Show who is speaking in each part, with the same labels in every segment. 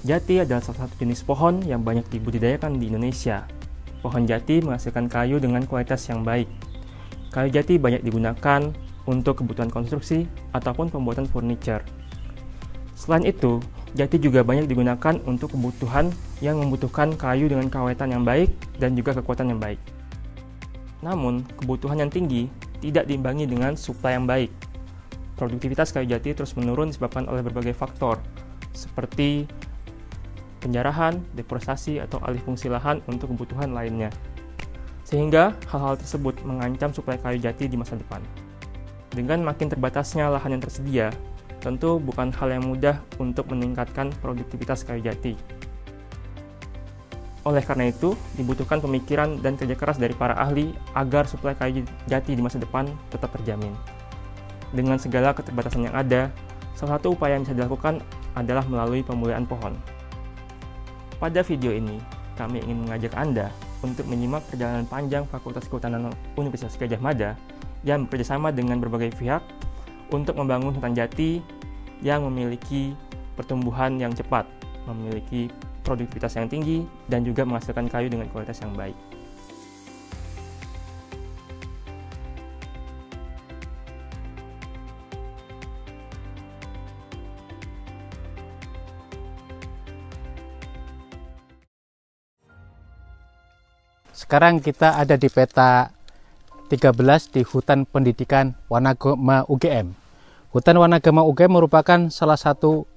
Speaker 1: Jati adalah salah satu jenis pohon yang banyak dibudidayakan di Indonesia. Pohon jati menghasilkan kayu dengan kualitas yang baik. Kayu jati banyak digunakan untuk kebutuhan konstruksi ataupun pembuatan furniture. Selain itu, jati juga banyak digunakan untuk kebutuhan yang membutuhkan kayu dengan kawetan yang baik dan juga kekuatan yang baik. Namun, kebutuhan yang tinggi tidak diimbangi dengan suplai yang baik. Produktivitas kayu jati terus menurun disebabkan oleh berbagai faktor, seperti penjarahan, deforestasi, atau alih fungsi lahan untuk kebutuhan lainnya. Sehingga hal-hal tersebut mengancam suplai kayu jati di masa depan. Dengan makin terbatasnya lahan yang tersedia, tentu bukan hal yang mudah untuk meningkatkan produktivitas kayu jati. Oleh karena itu, dibutuhkan pemikiran dan kerja keras dari para ahli agar suplai kayu jati di masa depan tetap terjamin. Dengan segala keterbatasan yang ada, salah satu upaya yang bisa dilakukan adalah melalui pemulihan pohon. Pada video ini, kami ingin mengajak Anda untuk menyimak perjalanan panjang Fakultas Kehutanan Universitas Gadjah Mada yang bekerjasama dengan berbagai pihak untuk membangun hutan jati yang memiliki pertumbuhan yang cepat, memiliki produktivitas yang tinggi, dan juga menghasilkan kayu dengan kualitas yang baik.
Speaker 2: Sekarang kita ada di peta 13 di Hutan Pendidikan Wanagama UGM. Hutan Wanagama UGM merupakan salah satu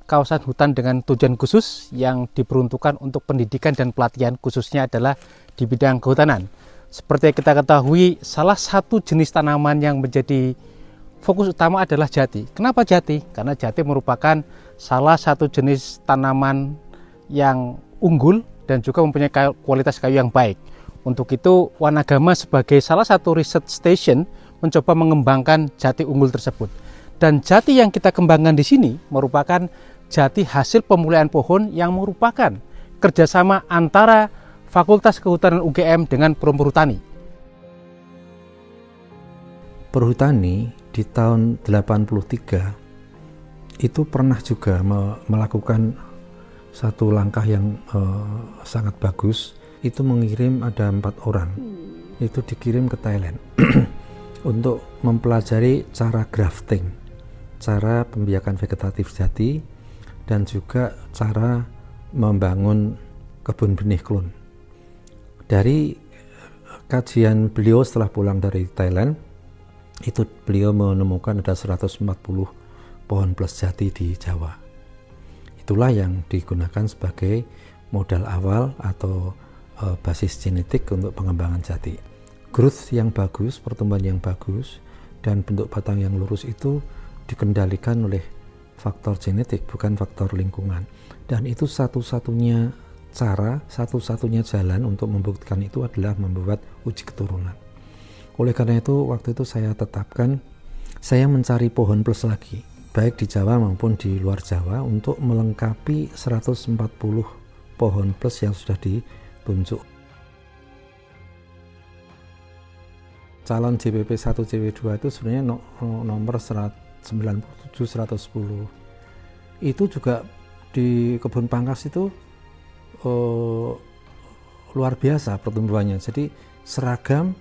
Speaker 2: kawasan hutan dengan tujuan khusus yang diperuntukkan untuk pendidikan dan pelatihan, khususnya adalah di bidang kehutanan. Seperti kita ketahui, salah satu jenis tanaman yang menjadi fokus utama adalah jati. Kenapa jati? Karena jati merupakan salah satu jenis tanaman yang unggul dan juga mempunyai kualitas kayu yang baik. Untuk itu, Wanagama sebagai salah satu research station mencoba mengembangkan jati unggul tersebut. Dan jati yang kita kembangkan di sini merupakan jati hasil pemulihan pohon yang merupakan kerjasama antara Fakultas Kehutanan UGM dengan Perhutani.
Speaker 3: Perhutani di tahun 83 itu pernah juga melakukan satu langkah yang sangat bagus. Itu mengirim ada 4 orang, itu dikirim ke Thailand untuk mempelajari cara grafting, cara pembiakan vegetatif jati, dan juga cara membangun kebun benih klon. Dari kajian beliau setelah pulang dari Thailand, itu beliau menemukan ada 140 pohon plus jati di Jawa. Itulah yang digunakan sebagai modal awal atau basis genetik untuk pengembangan jati. Growth yang bagus, pertumbuhan yang bagus, dan bentuk batang yang lurus itu dikendalikan oleh faktor genetik, bukan faktor lingkungan. Dan itu satu-satunya cara, satu-satunya jalan untuk membuktikan itu adalah membuat uji keturunan. Oleh karena itu, waktu itu saya tetapkan, saya mencari pohon plus lagi, baik di Jawa maupun di luar Jawa, untuk melengkapi 140 pohon plus yang sudah ditunjuk. Calon JPP 1 JW2 itu sebenarnya nomor 97-110. Itu juga di Kebun Pangkas itu luar biasa pertumbuhannya. Jadi seragam,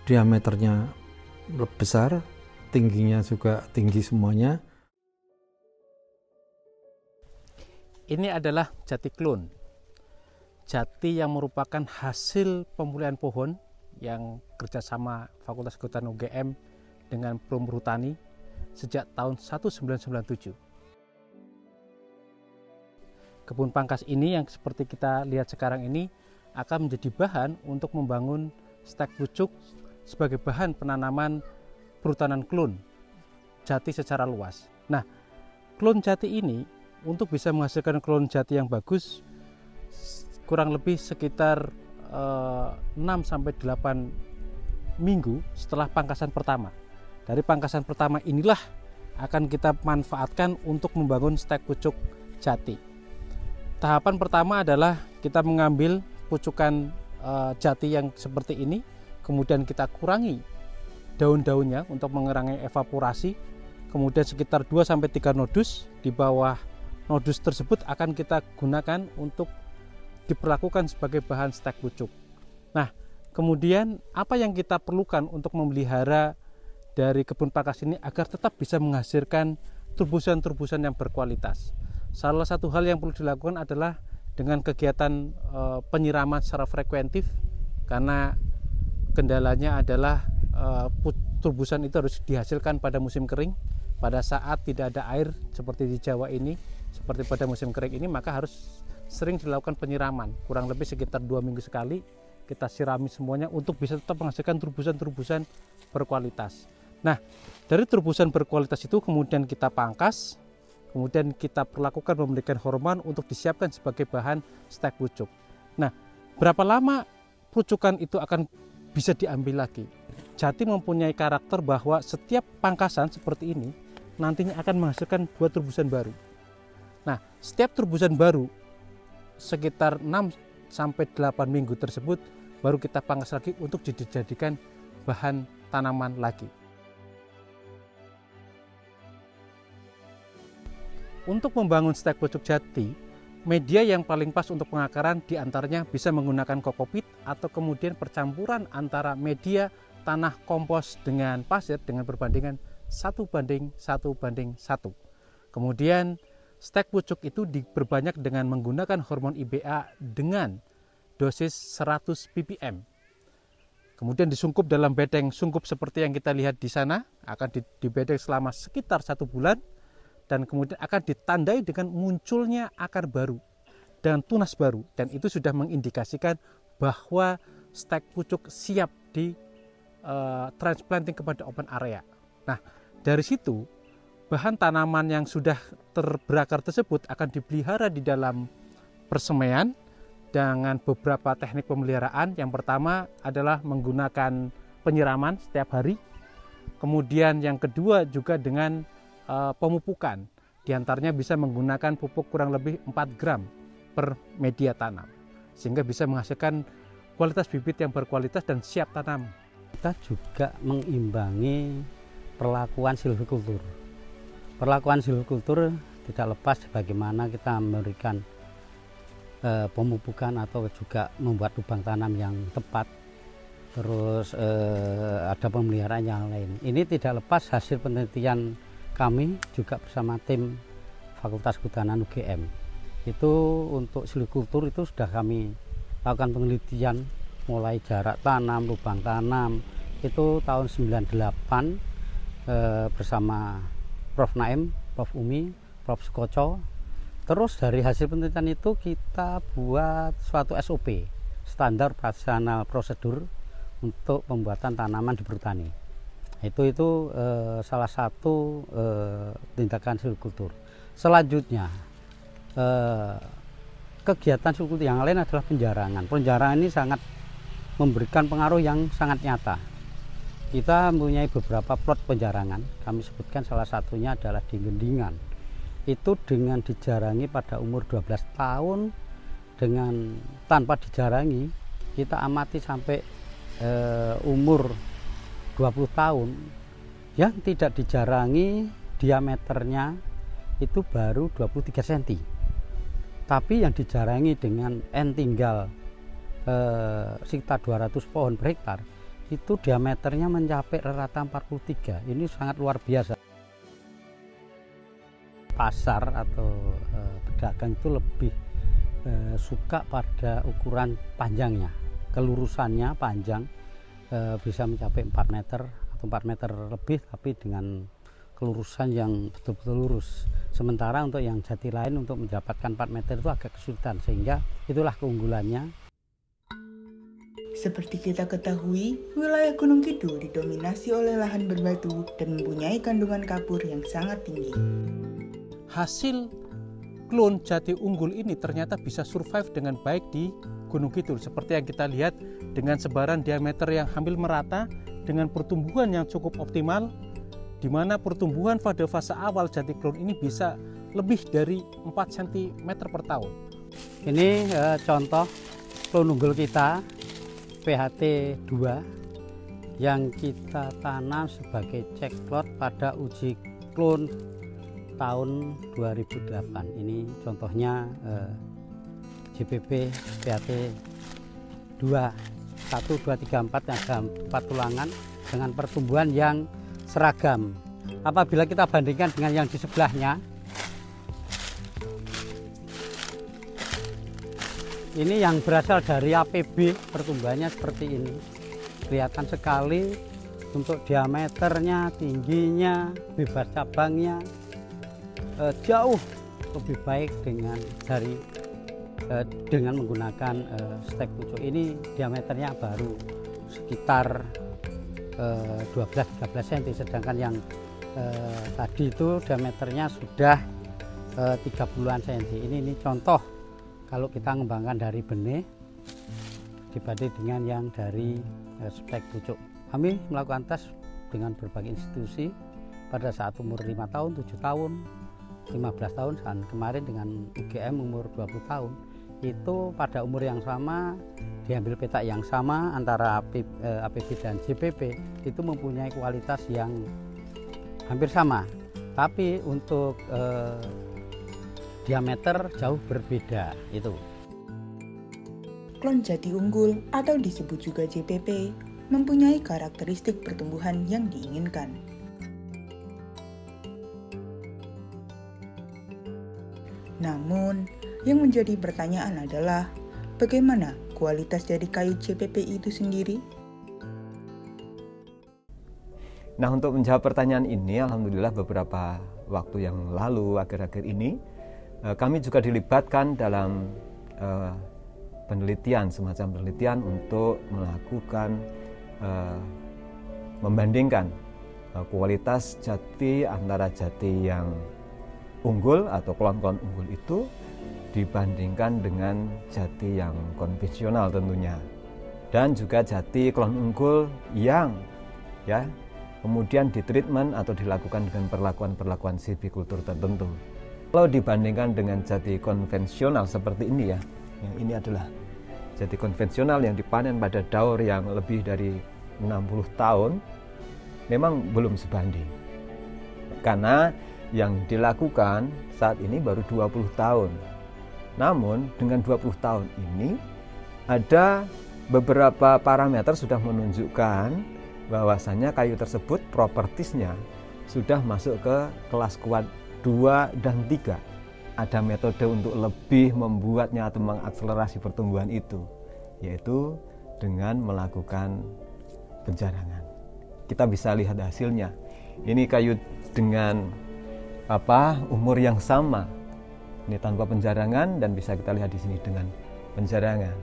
Speaker 3: diameternya besar, tingginya juga tinggi semuanya.
Speaker 2: Ini adalah jati klon. Jati yang merupakan hasil pemulihan pohon yang kerjasama Fakultas Kehutanan UGM dengan Perhutani sejak tahun 1997. Kebun Pangkas ini yang seperti kita lihat sekarang ini akan menjadi bahan untuk membangun stek pucuk sebagai bahan penanaman perhutanan klon jati secara luas. Nah, klon jati ini untuk bisa menghasilkan klon jati yang bagus kurang lebih sekitar 6-8 minggu setelah pangkasan pertama. Dari pangkasan pertama inilah akan kita manfaatkan untuk membangun stek pucuk jati. Tahapan pertama adalah kita mengambil pucukan jati yang seperti ini, kemudian kita kurangi daun-daunnya untuk mengurangi evaporasi, kemudian sekitar 2-3 nodus di bawah nodus tersebut akan kita gunakan untuk diperlakukan sebagai bahan stek pucuk. Nah, kemudian apa yang kita perlukan untuk memelihara dari kebun pakis ini agar tetap bisa menghasilkan turbusan-turbusan yang berkualitas? Salah satu hal yang perlu dilakukan adalah dengan kegiatan penyiraman secara frekuentif, karena kendalanya adalah turbusan itu harus dihasilkan pada musim kering. Pada saat tidak ada air seperti di Jawa ini, seperti pada musim kering ini, maka harus sering dilakukan penyiraman, kurang lebih sekitar 2 minggu sekali kita sirami semuanya untuk bisa tetap menghasilkan turbusan-turbusan berkualitas. Nah, dari turbusan berkualitas itu kemudian kita pangkas, kemudian kita perlakukan memberikan hormon untuk disiapkan sebagai bahan stek pucuk. Nah, berapa lama pucukan itu akan bisa diambil lagi? Jati mempunyai karakter bahwa setiap pangkasan seperti ini nantinya akan menghasilkan 2 turbusan baru. Nah, setiap turbusan baru sekitar 6-8 minggu tersebut baru kita pangkas lagi untuk dijadikan bahan tanaman lagi. Untuk membangun stek pucuk jati, media yang paling pas untuk pengakaran diantaranya bisa menggunakan kokopit atau kemudian percampuran antara media tanah kompos dengan pasir dengan perbandingan 1:1:1. Kemudian stek pucuk itu diperbanyak dengan menggunakan hormon IBA dengan dosis 100 ppm. Kemudian disungkup dalam bedeng sungkup seperti yang kita lihat di sana, akan dibedeng selama sekitar 1 bulan, dan kemudian akan ditandai dengan munculnya akar baru dan tunas baru, dan itu sudah mengindikasikan bahwa stek pucuk siap di transplanting kepada open area. Nah, dari situ bahan tanaman yang sudah berakar tersebut akan dipelihara di dalam persemaian dengan beberapa teknik pemeliharaan. Yang pertama adalah menggunakan penyiraman setiap hari. Kemudian yang kedua juga dengan pemupukan. Di antaranya bisa menggunakan pupuk kurang lebih 4 gram per media tanam, sehingga bisa menghasilkan kualitas bibit yang berkualitas dan siap tanam.
Speaker 4: Kita juga mengimbangi perlakuan silvikultur. Perlakuan silvikultur tidak lepas bagaimana kita memberikan pemupukan atau juga membuat lubang tanam yang tepat, terus ada pemeliharaan yang lain. Ini tidak lepas hasil penelitian kami juga bersama tim Fakultas Kehutanan UGM. Itu untuk silvikultur itu sudah kami lakukan penelitian mulai jarak tanam, lubang tanam, itu tahun 98 bersama Prof. Naim, Prof. Umi, Prof. Sukoco. Terus dari hasil penelitian itu kita buat suatu SOP, standar operasional prosedur untuk pembuatan tanaman di pertanian. Itu salah satu tindakan silvikultur. Selanjutnya kegiatan silvikultur yang lain adalah penjarangan. Penjarangan ini sangat memberikan pengaruh yang sangat nyata. Kita mempunyai beberapa plot penjarangan. Kami sebutkan salah satunya adalah di Gendingan. Itu dengan dijarangi pada umur 12 tahun, dengan tanpa dijarangi kita amati sampai umur 20 tahun yang tidak dijarangi, diameternya itu baru 23 cm. Tapi yang dijarangi dengan N tinggal sekitar 200 pohon per hektar, itu diameternya mencapai rata 43. Ini sangat luar biasa. Pasar atau pedagang itu lebih suka pada ukuran panjangnya, kelurusannya panjang, bisa mencapai 4 meter atau 4 meter lebih, tapi dengan kelurusan yang betul-betul lurus. Sementara untuk yang jati lain untuk mendapatkan 4 meter itu agak kesulitan, sehingga itulah keunggulannya.
Speaker 5: Seperti kita ketahui, wilayah Gunung Kidul didominasi oleh lahan berbatu dan mempunyai kandungan kapur yang sangat tinggi.
Speaker 2: Hasil klon jati unggul ini ternyata bisa survive dengan baik di Gunung Kidul, seperti yang kita lihat dengan sebaran diameter yang hampir merata, dengan pertumbuhan yang cukup optimal, di mana pertumbuhan pada fase awal jati klon ini bisa lebih dari 4 cm per tahun.
Speaker 4: Ini contoh klon unggul kita PHT 2 yang kita tanam sebagai ceklot pada uji klon tahun 2008. Ini contohnya JPP PAT 2, 1, 2, 3, 4 yang ada 4 tulangan dengan pertumbuhan yang seragam. Apabila kita bandingkan dengan yang di sebelahnya, ini yang berasal dari APB, pertumbuhannya seperti ini. Kelihatan sekali untuk diameternya, tingginya, bebas cabangnya jauh lebih baik dengan menggunakan stek pucuk. Ini diameternya baru sekitar 12-13 cm, sedangkan yang tadi itu diameternya sudah 30-an cm. Ini contoh kalau kita mengembangkan dari benih dibanding dengan yang dari stek pucuk. Kami melakukan tes dengan berbagai institusi pada saat umur 5 tahun, 7 tahun, 15 tahun, dan kemarin dengan UGM umur 20 tahun. Itu pada umur yang sama, diambil petak yang sama antara APB dan JPP, itu mempunyai kualitas yang hampir sama. Tapi untuk diameter jauh berbeda itu.
Speaker 5: Klon jati unggul atau disebut juga JPP mempunyai karakteristik pertumbuhan yang diinginkan. Namun, yang menjadi pertanyaan adalah bagaimana kualitas dari kayu JPP itu sendiri?
Speaker 6: Nah, untuk menjawab pertanyaan ini, alhamdulillah beberapa waktu yang lalu, akhir-akhir ini, kami juga dilibatkan dalam penelitian, semacam penelitian untuk melakukan membandingkan kualitas jati antara jati yang unggul atau klon-klon unggul itu dibandingkan dengan jati yang konvensional tentunya, dan juga jati klon unggul yang kemudian ditreatment atau dilakukan dengan perlakuan silvikultur tertentu. Kalau dibandingkan dengan jati konvensional seperti ini yang ini adalah jati konvensional yang dipanen pada daur yang lebih dari 60 tahun, memang belum sebanding. Karena yang dilakukan saat ini baru 20 tahun. Namun dengan 20 tahun ini ada beberapa parameter sudah menunjukkan bahwasannya kayu tersebut propertisnya sudah masuk ke kelas kuat 2 dan 3. Ada metode untuk lebih membuatnya atau mengakselerasi pertumbuhan itu, yaitu dengan melakukan penjarangan. Kita bisa lihat hasilnya. Ini kayu dengan umur yang sama. Ini tanpa penjarangan, dan bisa kita lihat di sini dengan penjarangan.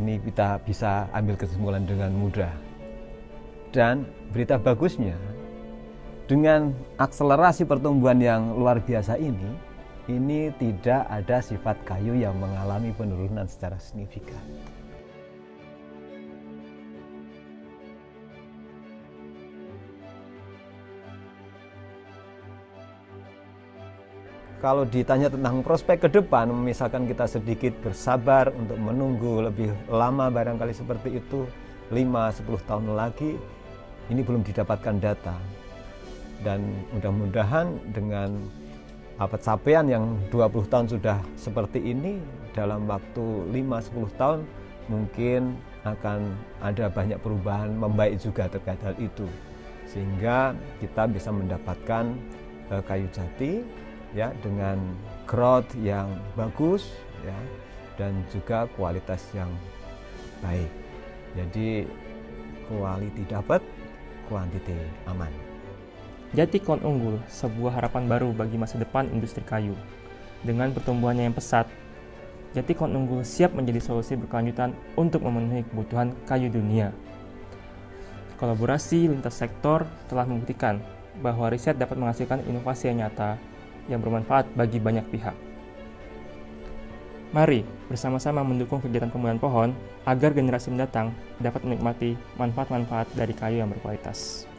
Speaker 6: Ini kita bisa ambil kesimpulan dengan mudah. Dan berita bagusnya, dengan akselerasi pertumbuhan yang luar biasa ini tidak ada sifat kayu yang mengalami penurunan secara signifikan. Kalau ditanya tentang prospek ke depan, misalkan kita sedikit bersabar untuk menunggu lebih lama barangkali seperti itu, 5-10 tahun lagi, ini belum didapatkan data. Dan mudah-mudahan dengan capaian yang 20 tahun sudah seperti ini, dalam waktu 5-10 tahun mungkin akan ada banyak perubahan membaik juga terkait hal itu, sehingga kita bisa mendapatkan kayu jati dengan growth yang bagus dan juga kualitas yang baik. Jadi quality dapat, quantity aman.
Speaker 1: Jati klon unggul, sebuah harapan baru bagi masa depan industri kayu. Dengan pertumbuhannya yang pesat, jati klon unggul siap menjadi solusi berkelanjutan untuk memenuhi kebutuhan kayu dunia. Kolaborasi lintas sektor telah membuktikan bahwa riset dapat menghasilkan inovasi yang nyata yang bermanfaat bagi banyak pihak. Mari bersama-sama mendukung kegiatan pembuahan pohon agar generasi mendatang dapat menikmati manfaat-manfaat dari kayu yang berkualitas.